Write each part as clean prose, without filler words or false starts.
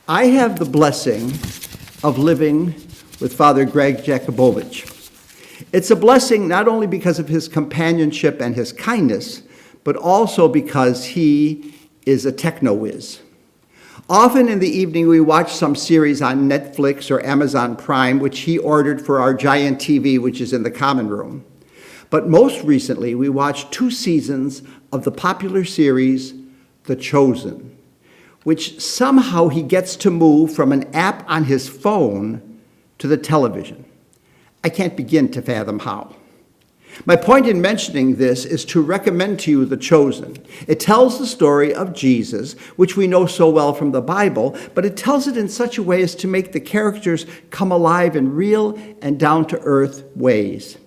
I have the blessing of living with Father Greg Jakubowicz. It's a blessing not only because of his companionship and his kindness, but also because he is a techno-whiz. Often in the evening, we watch some series on Netflix or Amazon Prime, which he ordered for our giant TV, which is in the common room. But most recently, we watched 2 seasons of the popular series, The Chosen, which somehow he gets to move from an app on his phone to the television. I can't begin to fathom how. My point in mentioning this is to recommend to you The Chosen. It tells the story of Jesus, which we know so well from the Bible, but it tells it in such a way as to make the characters come alive in real and down-to-earth ways.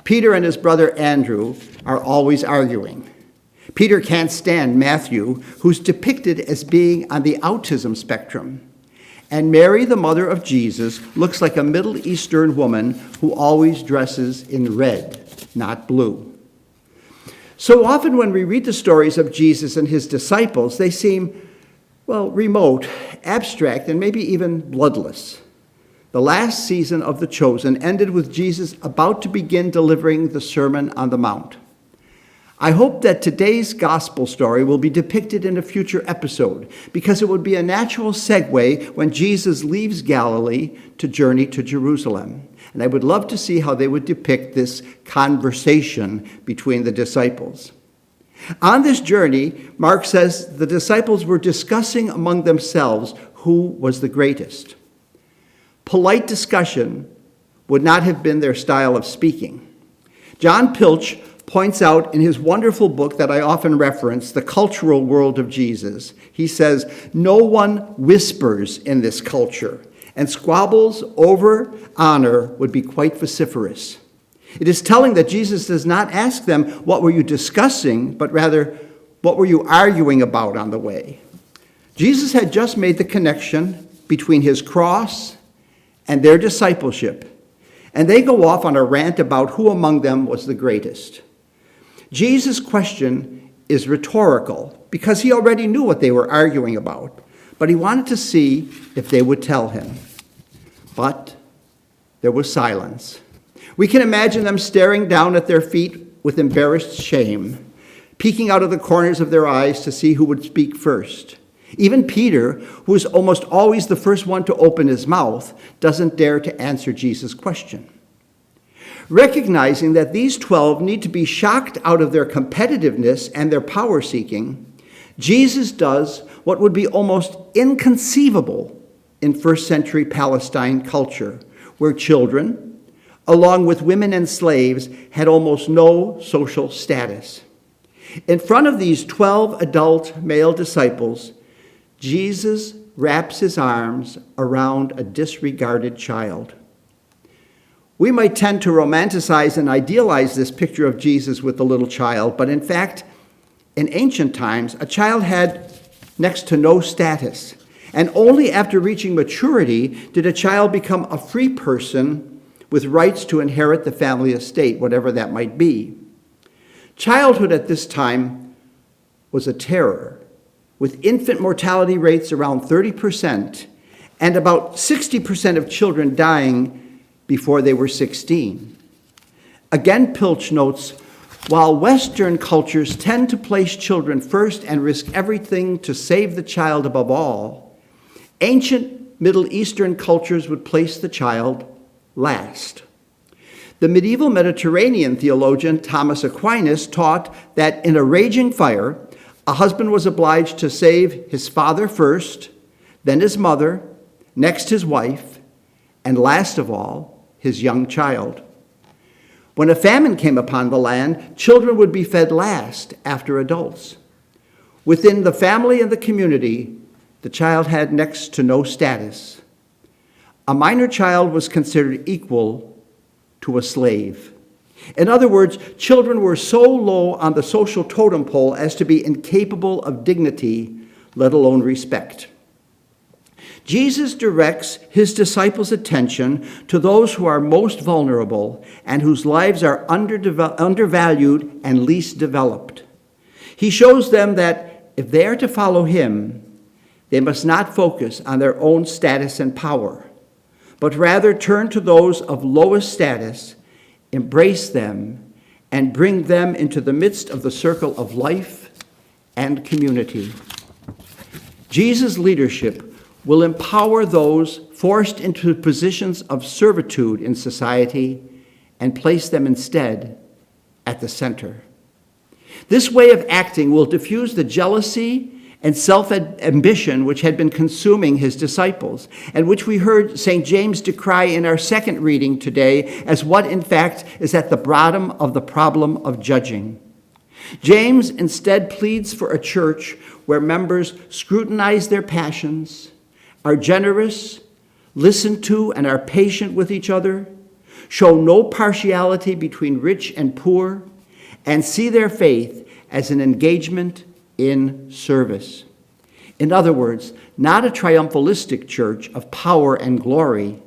Peter and his brother Andrew are always arguing. Peter can't stand Matthew, who's depicted as being on the autism spectrum. And Mary, the mother of Jesus, looks like a Middle Eastern woman who always dresses in red, not blue. So often when we read the stories of Jesus and his disciples, they seem, remote, abstract, and maybe even bloodless. The last season of The Chosen ended with Jesus about to begin delivering the Sermon on the Mount. I hope that today's gospel story will be depicted in a future episode, because it would be a natural segue when Jesus leaves Galilee to journey to Jerusalem. And I would love to see how they would depict this conversation between the disciples. On this journey, Mark says the disciples were discussing among themselves who was the greatest. Polite discussion would not have been their style of speaking. John Pilch points out in his wonderful book that I often reference, The Cultural World of Jesus. He says, no one whispers in this culture, and squabbles over honor would be quite vociferous. It is telling that Jesus does not ask them, what were you discussing, but rather, what were you arguing about on the way? Jesus had just made the connection between his cross and their discipleship, and they go off on a rant about who among them was the greatest. Jesus' question is rhetorical because he already knew what they were arguing about, but he wanted to see if they would tell him. But there was silence. We can imagine them staring down at their feet with embarrassed shame, peeking out of the corners of their eyes to see who would speak first. Even Peter, who is almost always the first one to open his mouth, doesn't dare to answer Jesus' question. Recognizing that these 12 need to be shocked out of their competitiveness and their power-seeking, Jesus does what would be almost inconceivable in first-century Palestine culture, where children, along with women and slaves, had almost no social status. In front of these 12 adult male disciples, Jesus wraps his arms around a disregarded child. We might tend to romanticize and idealize this picture of Jesus with the little child, but in fact, in ancient times, a child had next to no status, and only after reaching maturity did a child become a free person with rights to inherit the family estate, whatever that might be. Childhood at this time was a terror, with infant mortality rates around 30% and about 60% of children dying before they were 16. Again, Pilch notes, while Western cultures tend to place children first and risk everything to save the child above all, ancient Middle Eastern cultures would place the child last. The medieval Mediterranean theologian Thomas Aquinas taught that in a raging fire, a husband was obliged to save his father first, then his mother, next his wife, and last of all, his young child. When a famine came upon the land, children would be fed last after adults. Within the family and the community, the child had next to no status. A minor child was considered equal to a slave. In other words, children were so low on the social totem pole as to be incapable of dignity, let alone respect. Jesus directs his disciples' attention to those who are most vulnerable and whose lives are undervalued and least developed. He shows them that if they are to follow him, They must not focus on their own status and power, but rather turn to those of lowest status, embrace them, and bring them into the midst of the circle of life and community. Jesus' leadership will empower those forced into positions of servitude in society and place them instead at the center. This way of acting will diffuse the jealousy and self-ambition which had been consuming his disciples, and which we heard St. James decry in our second reading today as what, in fact, is at the bottom of the problem of judging. James instead pleads for a church where members scrutinize their passions, are generous, listen to and are patient with each other, show no partiality between rich and poor, and see their faith as an engagement in service. In other words, not a triumphalistic church of power and glory,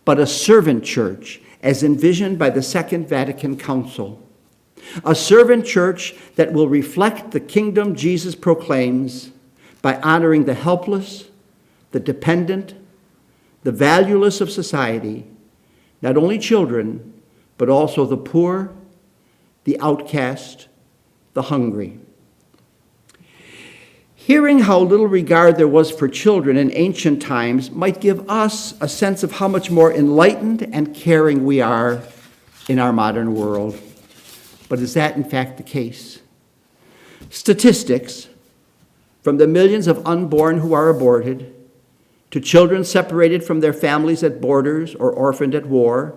but a servant church as envisioned by the Second Vatican Council. A servant church that will reflect the kingdom Jesus proclaims by honoring the helpless, the dependent, the valueless of society, not only children, but also the poor, the outcast, the hungry. Hearing how little regard there was for children in ancient times might give us a sense of how much more enlightened and caring we are in our modern world. But is that in fact the case? Statistics, from the millions of unborn who are aborted, to children separated from their families at borders or orphaned at war,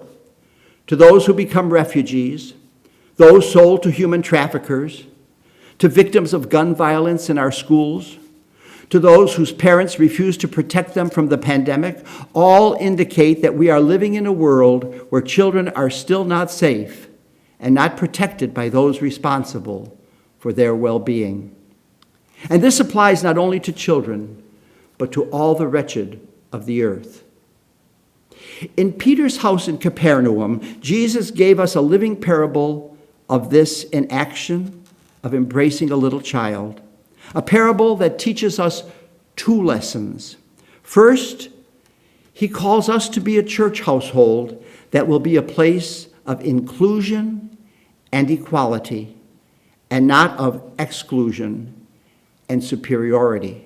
to those who become refugees, those sold to human traffickers, to victims of gun violence in our schools, to those whose parents refuse to protect them from the pandemic, all indicate that we are living in a world where children are still not safe and not protected by those responsible for their well-being. And this applies not only to children, but to all the wretched of the earth. In Peter's house in Capernaum, Jesus gave us a living parable of this in action, of embracing a little child, a parable that teaches us two lessons. First, he calls us to be a church household that will be a place of inclusion and equality, and not of exclusion and superiority.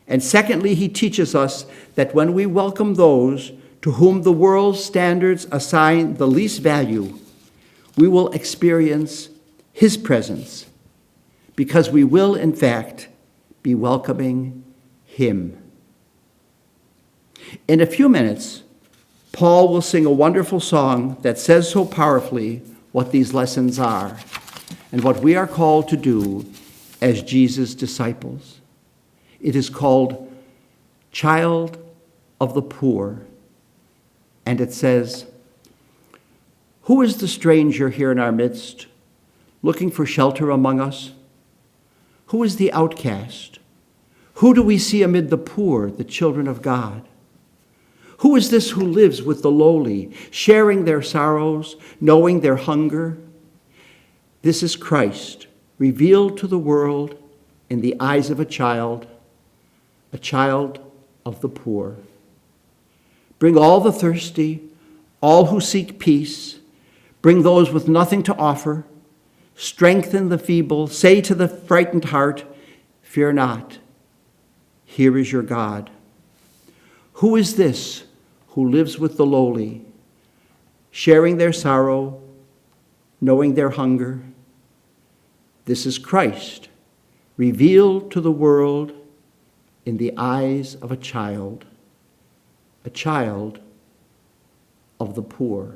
And secondly, he teaches us that when we welcome those to whom the world's standards assign the least value, we will experience his presence, because we will, in fact, be welcoming him. In a few minutes, Paul will sing a wonderful song that says so powerfully what these lessons are and what we are called to do as Jesus' disciples. It is called Child of the Poor, and it says, "Who is the stranger here in our midst, looking for shelter among us? Who is the outcast? Who do we see amid the poor, the children of God? Who is this who lives with the lowly, sharing their sorrows, knowing their hunger? This is Christ, revealed to the world in the eyes of a child of the poor. Bring all the thirsty, all who seek peace, bring those with nothing to offer, strengthen the feeble, say to the frightened heart, fear not, here is your God. Who is this who lives with the lowly, sharing their sorrow, knowing their hunger? This is Christ, revealed to the world in the eyes of a child of the poor."